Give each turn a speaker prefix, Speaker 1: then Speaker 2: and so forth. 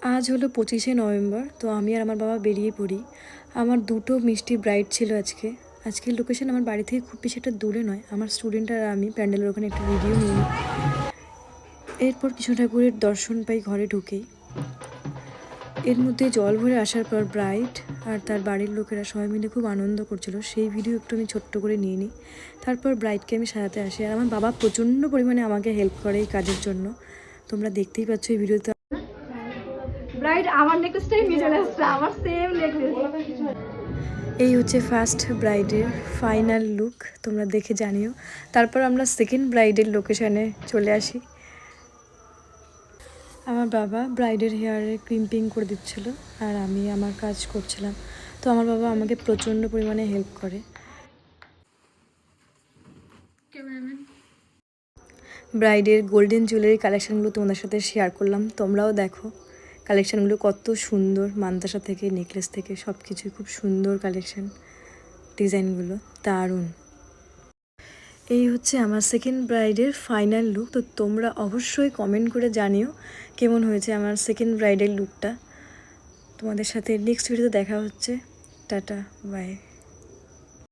Speaker 1: আজ হলো 25শে নভেম্বর। তো আমি আর আমার বাবা বেরিয়ে পড়ি। আমার দুটো মিষ্টি ব্রাইড ছিল আজকে। আজকের লোকেশন আমার বাড়ি থেকে খুব বেশি একটা দূরে নয়। আমার স্টুডেন্ট আর আমি প্যান্ডেলের ওখানে একটা ভিডিও নিই। এরপর কৃষ্ণ ঠাকুরের দর্শন পাই ঘরে ঢুকেই। এর মধ্যে জল ভরে আসার পর ব্রাইড আর তার বাড়ির লোকেরা সবাই মিলে খুব আনন্দ করছিল, সেই ভিডিও একটু আমি ছোট্ট করে নিয়ে নিই। তারপর ব্রাইডকে আমি সাজাতে আসি আর আমার বাবা প্রচণ্ড পরিমাণে আমাকে হেল্প করে এই কাজের জন্য। তোমরা দেখতেই পাচ্ছ এই ভিডিওতে।
Speaker 2: ব্রাইড আমার নেকলেসটাই নিয়ে চলে আসছে, আমার সেম নেকলেস।
Speaker 1: এই হচ্ছে ফার্স্ট ব্রাইডের ফাইনাল লুক, তোমরা দেখে জানিও। তারপর আমরা সেকেন্ড ব্রাইডের লোকেশানে চলে আসি। আমার বাবা ব্রাইডের হেয়ারে ক্রিম্পিং করে দিচ্ছিল আর আমি আমার কাজ করছিলাম। তো আমার বাবা আমাকে প্রচণ্ড পরিমাণে হেল্প করে। ব্রাইডের গোল্ডেন জুয়েলারি কালেকশানগুলো তোমাদের সাথে শেয়ার করলাম, তোমরাও দেখো কালেকশানগুলো কত সুন্দর। মান্তাসা থেকে নেকলেস থেকে সব কিছুই খুব সুন্দর কালেকশান, ডিজাইনগুলো দারুণ। এই হচ্ছে আমার সেকেন্ড ব্রাইডের ফাইনাল লুক। তো তোমরা অবশ্যই কমেন্ট করে জানিও কেমন হয়েছে আমার সেকেন্ড ব্রাইডের লুকটা। তোমাদের সাথে নেক্সট ভিডিওতে দেখা হচ্ছে। Tata, by.